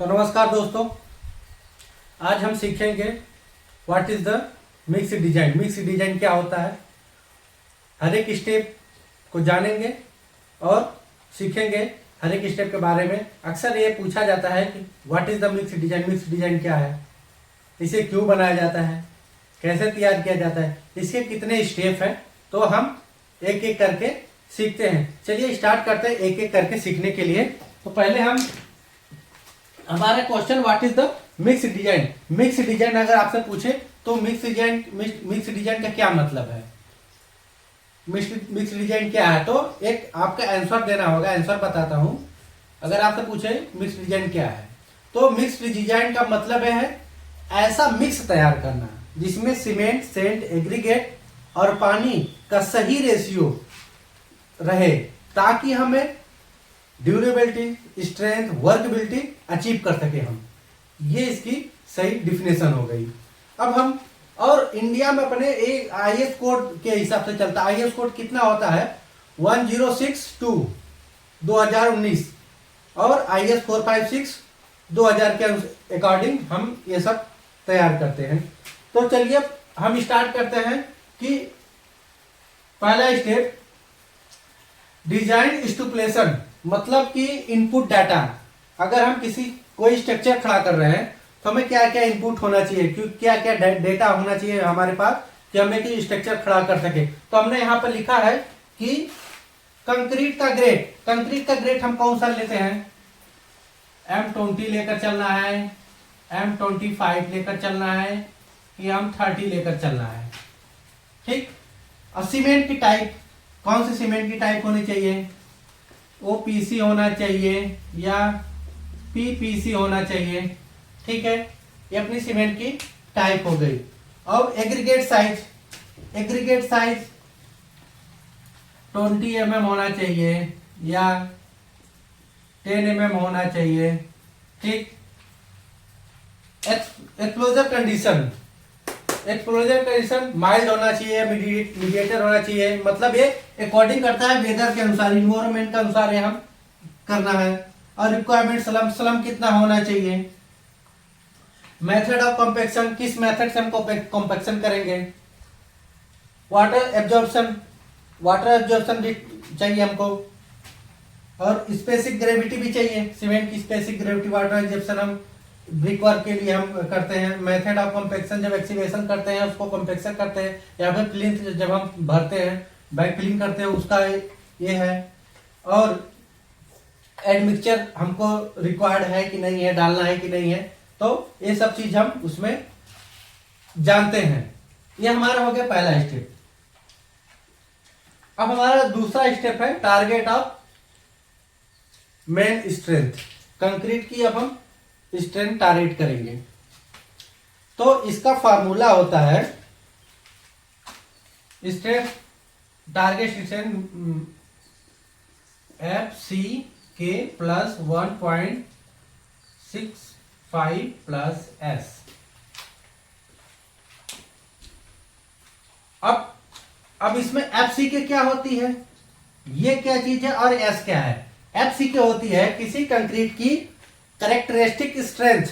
तो नमस्कार दोस्तों, आज हम सीखेंगे what is the mix design. Mix design क्या होता है, हर एक स्टेप को जानेंगे और सीखेंगे हर एक स्टेप के बारे में। अक्सर ये पूछा जाता है कि what is the mix design, mix design क्या है, इसे क्यों बनाया जाता है, कैसे तैयार किया जाता है, इसके कितने स्टेप हैं। तो हम एक एक करके सीखते हैं। चलिए स्टार्ट करते हैं एक एक करके सीखने के लिए। तो पहले हमारा question what is the mix design. Mix design अगर आपसे पूछे तो मिक्स डिजाइन का क्या मतलब है, मिक्स डिजाइन क्या है, तो एक आपका आंसर देना होगा। आंसर बताता हूं। अगर आपसे पूछे मिक्स डिजाइन क्या है, तो मिक्स डिजाइन का मतलब है ऐसा मिक्स तैयार करना जिसमें सीमेंट, सेंट, एग्रीगेट और पानी का सही रेशियो रहे, ताकि हमें ड्यूरेबिलिटी, स्ट्रेंथ, वर्कबिलिटी अचीव कर सके हम। ये इसकी सही डिफिनेशन हो गई। अब हम और इंडिया में अपने एक आईएस कोड के हिसाब से चलता है। आईएस कोड कितना होता है 1062 2019 और आईएस 456 2000 के अकॉर्डिंग हम ये सब तैयार करते हैं। तो चलिए हम स्टार्ट करते हैं कि पहला स्टेप डिजाइन स्टूपलेशन, मतलब कि इनपुट डाटा। अगर हम कोई स्ट्रक्चर खड़ा कर रहे हैं तो हमें क्या क्या इनपुट होना चाहिए, क्या क्या डेटा होना चाहिए हमारे पास कि हमें कि स्ट्रक्चर खड़ा कर सके। तो हमने यहाँ पर लिखा है कि कंक्रीट का ग्रेड हम कौन सा लेते हैं, M20 लेकर चलना है, M25 लेकर चलना है कि M30 लेकर चलना है। ठीक। और सीमेंट की टाइप, कौन सी सीमेंट की टाइप होनी चाहिए, OPC होना चाहिए या PPC होना चाहिए। ठीक है, ये अपनी सीमेंट की टाइप हो गई। अब एग्रीगेट साइज 20 mm होना चाहिए या 10 mm होना चाहिए। ठीक। एक्सपोजर कंडीशन माइल्ड होना चाहिए, मीडिएटर होना चाहिए। मतलब ये अकॉर्डिंग करता है वेदर के अनुसार, इन्वायरमेंट के अनुसार ये हम करना है। और रिक्वायरमेंट स्लम कितना होना चाहिए। मेथड ऑफ कॉम्पैक्शन, किस मेथड से हम कॉम्पैक्शन करेंगे। वाटर एब्जॉर्प्शन भी चाहिए हमको। और स्पेसिफिक ग्रेविटी भी चाहिए, सीमेंट की स्पेसिफिक ग्रेविटी। वाटर एब्जॉर्प्शन हम ब्रिक वर्क के लिए हम करते हैं। मेथड ऑफ कॉम्पैक्शन, जब एक्सीवेशन करते हैं उसको कॉम्पैक्शन करते हैं, या फिर प्लिंथ जब हम भरते हैं, बैक फिलिंग करते हैं, उसका ये है। और एडमिक्सचर हमको रिक्वायर्ड है कि नहीं है, डालना है कि नहीं है, तो ये सब चीज हम उसमें जानते हैं। ये हमारा हो गया पहला स्टेप। अब हमारा दूसरा स्टेप है target of main strength. Concrete की अब हम स्ट्रेंथ टारगेट करेंगे। तो इसका फार्मूला होता है strength, target strength FCK plus 1.65 plus S। अब इसमें FCK क्या होती है, ये क्या चीज है, और S क्या है। FCK होती है किसी कंक्रीट की कैरेक्टरिस्टिक स्ट्रेंथ,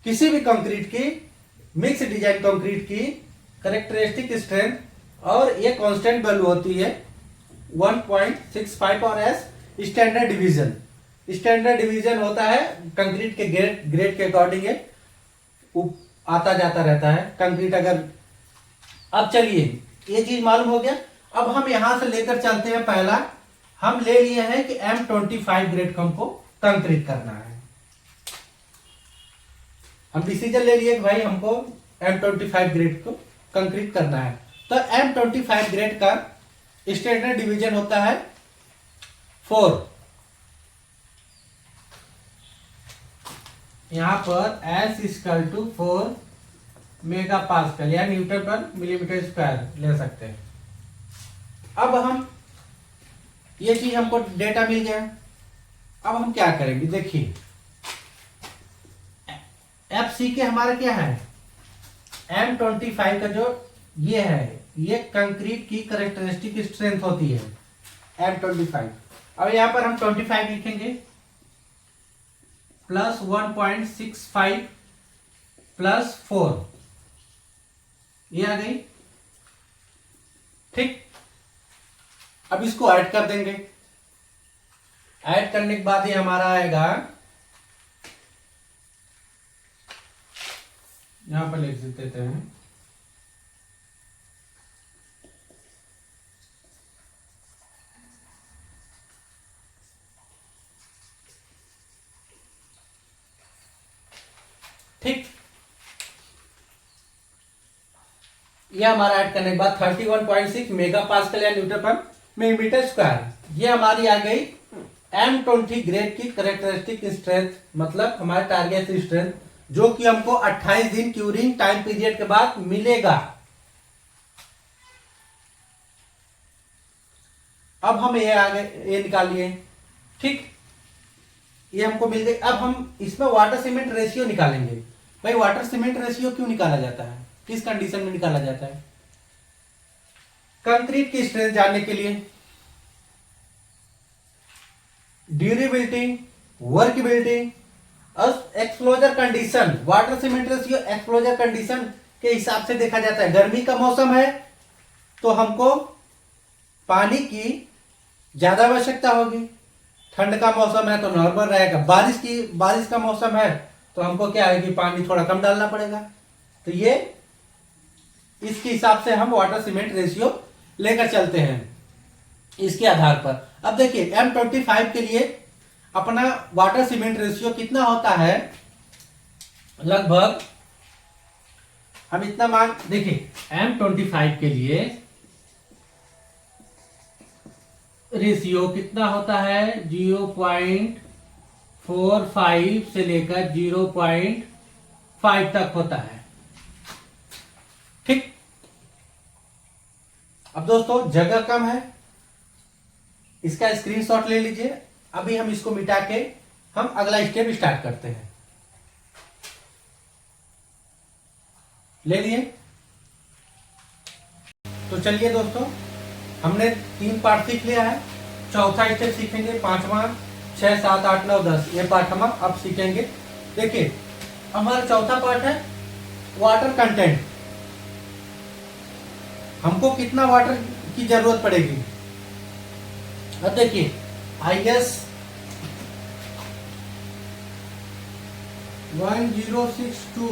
किसी भी कंक्रीट की, मिक्स डिजाइन कंक्रीट की कैरेक्टरिस्टिक स्ट्रेंथ, और ये कांस्टेंट वैल्यू होती है 1.65। और S standard division. Standard division होता है कंक्रीट के ग्रेड के अकॉर्डिंग आता जाता रहता है कंक्रीट। अगर अब चलिए ये चीज मालूम हो गया। अब हम यहां से लेकर चलते हैं। पहला हम ले लिए हैं कि M25 ग्रेड को हमको कंक्रीट करना है। हम डिसीजन ले लिए कि भाई हमको M25 ग्रेड को कंक्रीट करना है। तो M25 ग्रेड का स्टैंडर्ड डिवीजन होता है 4। यहां पर S=4 मेगा पास्कल या न्यूटन पर मिलीमीटर स्क्वायर ले सकते हैं। अब हम ये चीज हमको डेटा मिल गया। अब हम क्या करेंगे, देखिए FCK हमारा क्या है, M25 का जो ये है, ये कंक्रीट की कैरेक्टरिस्टिक स्ट्रेंथ होती है M25। अब यहां पर हम 25 लिखेंगे। प्लस 1.65 प्लस 4, ये आ गई। ठीक, अब इसको ऐड कर देंगे। ऐड करने के बाद ये हमारा आएगा, यहां पर लिख देते हैं ठीक। ये हमारा ऐड करने के बाद 31.6 मेगा पास्कल या न्यूटन पर मिलीमीटर स्क्वायर। ये हमारी आ गई M20 ग्रेड की करेक्टरिस्टिक स्ट्रेंथ, मतलब हमारे टारगेट स्ट्रेंथ, जो कि हमको 28 दिन क्यूरिंग टाइम पीरियड के बाद मिलेगा। अब हम ये आगे ये निकालिए। ठीक, ये हमको मिल गई। अब हम इसमें वाटर सीमेंट रेशियो निकालेंगे। भाई वाटर सीमेंट रेशियो क्यों निकाला जाता है, किस कंडीशन में निकाला जाता है? कंक्रीट की स्ट्रेंथ जानने के लिए, durability, workability, exposure condition. Water cement ratio exposure condition के हिसाब से देखा जाता है। गर्मी का मौसम है तो हमको पानी की ज्यादा आवश्यकता होगी, ठंड का मौसम है तो नॉर्मल रहेगा, बारिश का मौसम है तो हमको क्या है कि पानी थोड़ा कम डालना पड़ेगा। तो ये इसके हिसाब से हम वाटर सीमेंट रेशियो लेकर चलते हैं इसके आधार पर। अब देखिए M25 के लिए अपना वाटर सीमेंट रेशियो कितना होता है, लगभग हम इतना मान, देखिए M25 के लिए रेशियो कितना होता है, 0.45 से लेकर 0.5 तक होता है। ठीक, अब दोस्तों जगह कम है, इसका स्क्रीनशॉट ले लीजिए। अभी हम इसको मिटा के हम अगला स्टेप स्टार्ट करते हैं। ले लिए, तो चलिए दोस्तों, हमने 3 पार्ट सीख लिया है। चौथा स्टेप सीखेंगे, 5वां, 6, 7, 8, 9, 10, ये पार्ट हम अब सीखेंगे। देखिए हमारा चौथा पार्ट है वाटर कंटेंट। हमको कितना वाटर की जरूरत पड़ेगी। अब देखिए IS 1062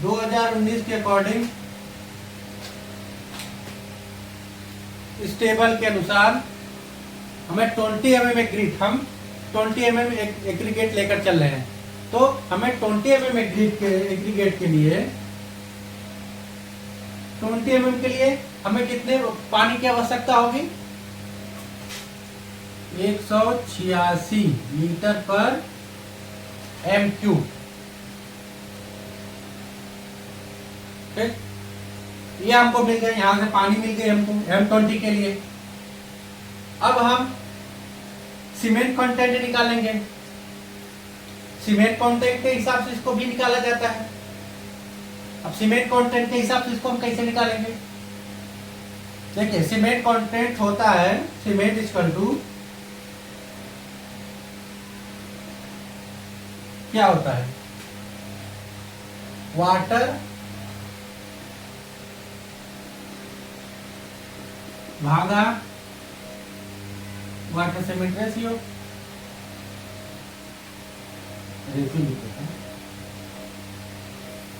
2019 के अकॉर्डिंग इस टेबल के अनुसार हमें 20 mm एग्रीगेट, हम 20 mm एग्रीगेट लेकर चल रहे हैं। तो हमें 20 mm एग्रीगेट के लिए 20 mm के लिए हमें कितने पानी की आवश्यकता होगी, 186 लीटर पर m3। ठीक, ये हमको मिल गए, यहां से पानी मिल गई हमको M20 के लिए। अब हम सीमेंट कंटेंट निकालेंगे। सीमेंट कंटेंट के हिसाब से इसको भी निकाला जाता है। अब सीमेंट कंटेंट के हिसाब से इसको हम कैसे निकालेंगे, देखिए सीमेंट कंटेंट होता है, सीमेंट इक्वल टू क्या होता है, वाटर भागा वाटर सीमेंट रेशियो।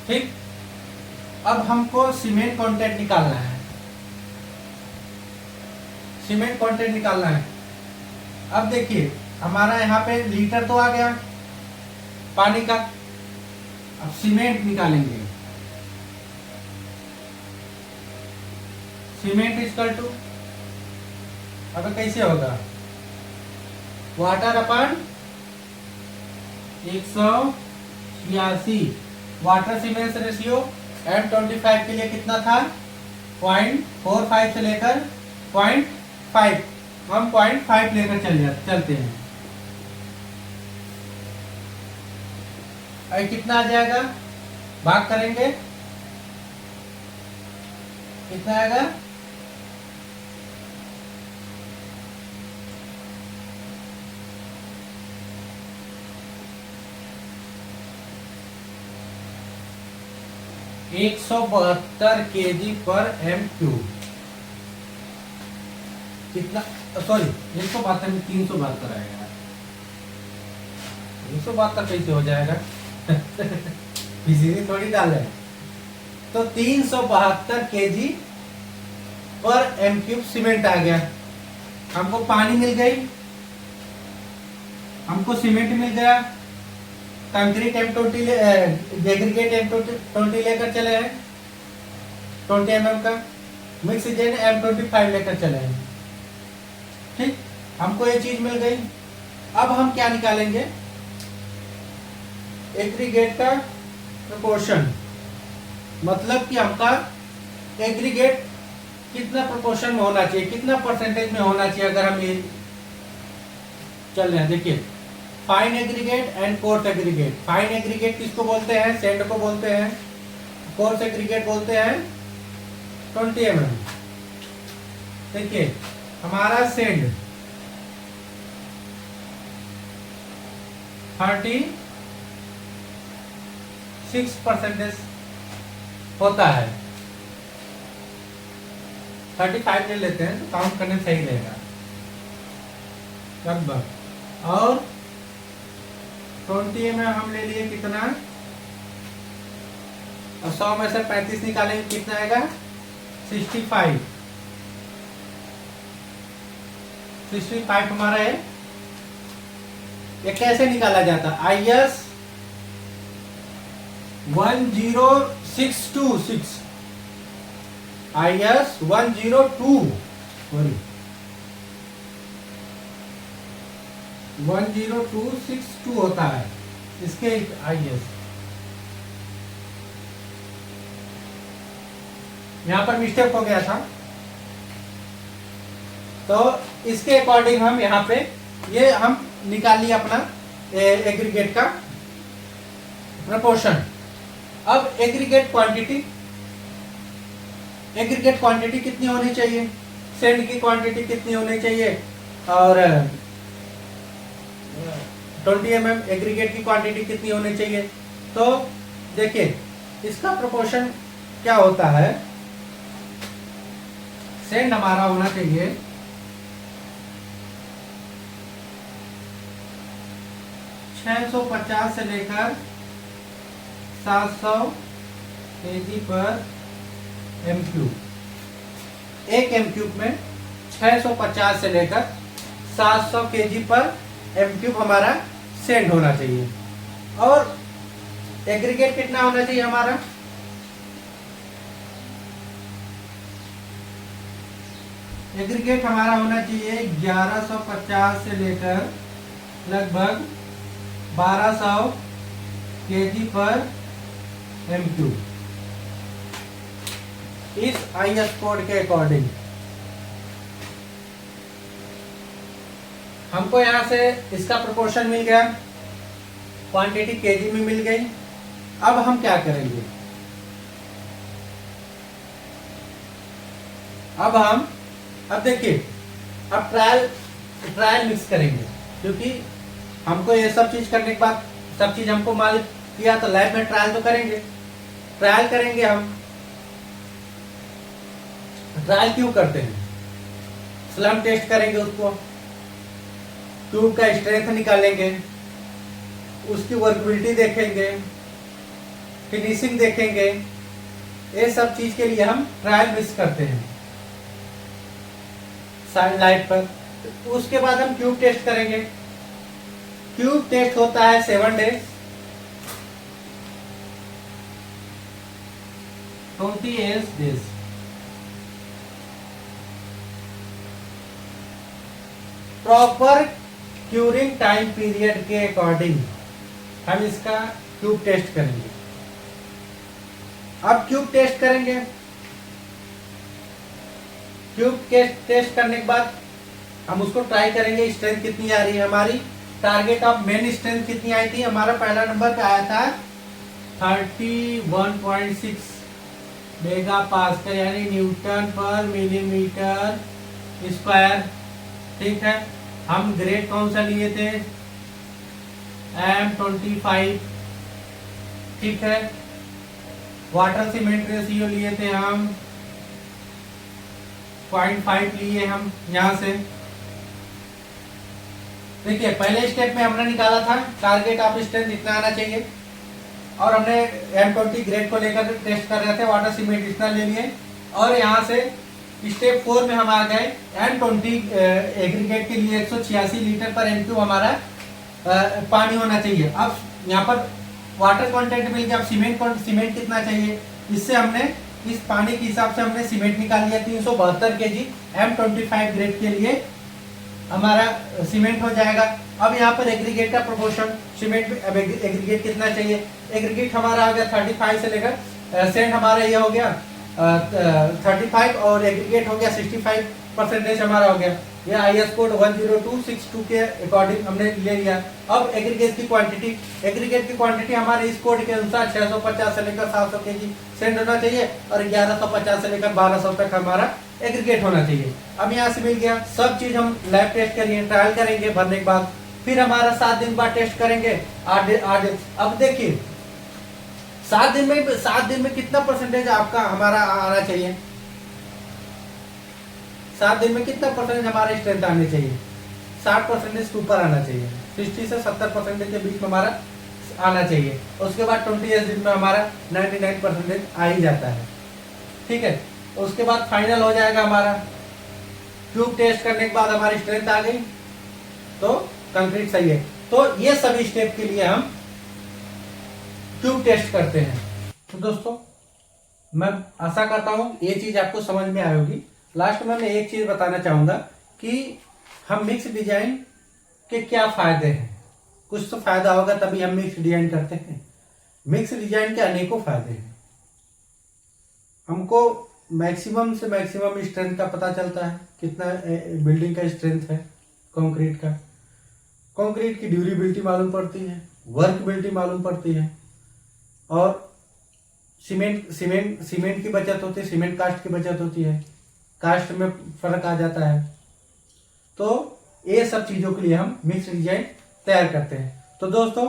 ठीक, अब हमको सीमेंट कंटेंट निकालना है। सीमेंट कंटेंट निकालना है। अब देखिए हमारा यहाँ पे लीटर तो आ गया पानी का। अब सीमेंट निकालेंगे। सीमेंट इक्वल टू, अब कैसे होगा, वाटर अपन 186। वाटर सीमेंट रेशियो M25 के लिए कितना था, 0.45 से लेकर 0.5, हम 0.5 लेकर चलते हैं। अब कितना आ जाएगा, भाग करेंगे, कितना आएगा 172 kg पर m क्यूब। कितना, सॉरी 172 में 372 आएगा। 172 कैसे हो जाएगा? इसी थोड़ी डाल है। तो 372 kg पर m क्यूब सीमेंट आ गया। हमको पानी मिल गई, हमको सीमेंट मिल गया, कंक्रीट M20 एग्रीगेट M20 लेकर चले हैं 20 mm का, मिक्स एजेंट M25 लेकर चले हैं। ठीक, हमको ये चीज मिल गई। अब हम क्या निकालेंगे? एग्रीगेट का प्रोपोर्शन, मतलब कि हमका एग्रीगेट कितना प्रोपोर्शन में होना चाहिए, कितना परसेंटेज में होना चाहिए। अगर हम ये चल रहे हैं, देखिए fine aggregate and coarse aggregate. Fine aggregate किसको बोलते हैं? सैंड को बोलते हैं। कोर्स एग्रीगेट बोलते हैं 20 mm। देखिए हमारा सैंड 36% होता है। 35 ले लेते हैं तो काउंट करने में सही रहेगा लगभग। और 20 में हम ले लिए कितना, और 100 में से 35 निकालेंगे कितना आएगा? 65। 65 हमारा है। ये कैसे निकाला जाता? IS 10626, IS 10262 होता है इसके IS। यहां पर मिस्टेक हो गया था, तो इसके अकॉर्डिंग हम यहाँ पे ये हम निकाल लिया अपना एग्रीगेट का प्रोपोर्शन। अब एग्रीगेट क्वांटिटी कितनी होनी चाहिए, सैंड की क्वांटिटी कितनी होनी चाहिए, और 20 mm एग्रीगेट की क्वांटिटी कितनी होनी चाहिए। तो देखिए इसका प्रोपोर्शन क्या होता है। सैंड हमारा होना चाहिए 650 से लेकर 700 kg पर m क्यूब। एक m क्यूब में 650 से लेकर 700 kg पर m क्यूब हमारा सैंड होना चाहिए। और एग्रीगेट कितना होना चाहिए हमारा? एग्रीगेट हमारा होना चाहिए 1150 से लेकर लगभग 1200 kg पर m क्यूब। इस IS कोड के अकॉर्डिंग हमको यहां से इसका प्रोपोर्शन मिल गया, क्वांटिटी केजी में मिल गई। अब हम क्या करेंगे? अब देखिए, अब ट्रायल मिक्स करेंगे, क्योंकि हमको ये सब चीज करने के बाद सब चीज हमको मालूम किया तो लैब में ट्रायल तो करेंगे। ट्रायल करेंगे हम। ट्रायल क्यों करते हैं? स्लम टेस्ट करेंगे, उसको ट्यूब का स्ट्रेंथ निकालेंगे, उसकी वर्कबिलिटी देखेंगे, फिनिशिंग देखेंगे। ये सब चीज के लिए हम ट्रायल मिक्स करते हैं सनलाइट पर। उसके बाद हम ट्यूब टेस्ट करेंगे। ट्यूब टेस्ट होता है 7 days, 28 days. Proper curing time period के अकॉर्डिंग हम इसका ट्यूब टेस्ट करेंगे। अब ट्यूब टेस्ट करेंगे। ट्यूब टेस्ट करने के बाद हम उसको ट्राई करेंगे, स्ट्रेंथ कितनी आ रही है हमारी। टारगेट ऑफ मेन स्ट्रेंथ कितनी आई थी? हमारा पहला नंबर पे आया था 31.6 मेगा पास्कल, यानी न्यूटन पर मिलीमीटर स्क्वायर। ठीक है, हम ग्रेड कौन सा लिए थे? M25। ठीक है, वाटर सीमेंट रेशियो लिए थे हम 0.5 लिए हम यहाँ से। देखिए पहले स्टेप में हमने निकाला था टारगेट ऑफ स्ट्रेंथ इतना आना चाहिए, और हमने M20 ग्रेड को लेकर टेस्ट कर रहे थे, वाटर सीमेंट इतना ले लिए। और यहाँ से स्टेप 4 में हम आ गए M20 एग्रीगेट के लिए 186 लीटर पर एमक्यू हमारा पानी होना चाहिए। अब यहाँ पर वाटर कंटेंट मिल गया, अब सीमेंट कितना चाहिए, इससे हमने इस पानी के हिसाब से हमने सीमेंट निकाल लिया 372 kg M25 ग्रेड के लिए हमारा सीमेंट हो जाएगा। अब यहाँ पर एग्रीगेट का प्रोपोर्शन सीमेंट एग्रीगेट कितना चाहिए, एग्रीगेट हमारा आ गया 35 से लेकर सेंट हमारा ये हो गया 35 और एग्रीगेट हो गया 65% हमारा हो गया। ये IS कोड 10262 के अकॉर्डिंग हमने ले लिया। अब एग्रीगेट की क्वांटिटी हमारे इस कोड के अनुसार 650 से लेकर 700 kg सेंड होना चाहिए और 1150 से लेकर 1200 तक हमारा एग्रीगेट होना चाहिए। अब यहाँ से मिल गया, सब चीज हम लैब टेस्ट करेंगे, ट्रायल करेंगे भरने के बाद, फिर हमारा 7 दिन बाद टेस्ट करेंगे 8 दिन। अब देखिए 7 दिन में कितना परसेंटेज आपका हमारा आना चाहिए, 7 दिन में कितना परसेंटेज हमारा स्ट्रेंथ आनी चाहिए, 60% के ऊपर आना चाहिए, 60 से 70% के बीच में हमारा आना चाहिए। उसके बाद 20 दिन में हमारा 99% आ ही जाता है। ठीक है, उसके बाद फाइनल हो जाएगा हमारा ट्यूब टेस्ट करने के बाद हमारी स्ट्रेंथ आ गई तो कंक्रीट सही है। तो ये सभी स्टेप के लिए हम ट्यूब टेस्ट करते हैं। तो दोस्तों मैं आशा करता हूं ये चीज आपको समझ में आई होगी। लास्ट में मैं एक चीज बताना चाहूंगा कि हम मिक्स डिजाइन के क्या फायदे हैं। कुछ तो फायदा होगा तभी हम मिक्स डिजाइन करते हैं। मिक्स डिजाइन के अनेकों फायदे हैं। हमको मैक्सिमम से मैक्सिमम स्ट्रेंथ का पता चलता है, कितना बिल्डिंग का स्ट्रेंथ है कंक्रीट का, कंक्रीट की ड्यूरेबिलिटी मालूम पड़ती है, वर्कबिलिटी मालूम पड़ती है, और सीमेंट की बचत होती है, सीमेंट कास्ट की बचत होती है, कास्ट में फर्क आ जाता है। तो ये सब चीजों के लिए हम मिक्स डिजाइन तैयार करते हैं। तो दोस्तों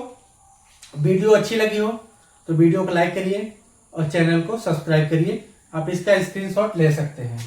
वीडियो अच्छी लगी हो तो वीडियो को लाइक करिए और चैनल को सब्सक्राइब करिए। आप इसका स्क्रीनशॉट ले सकते हैं।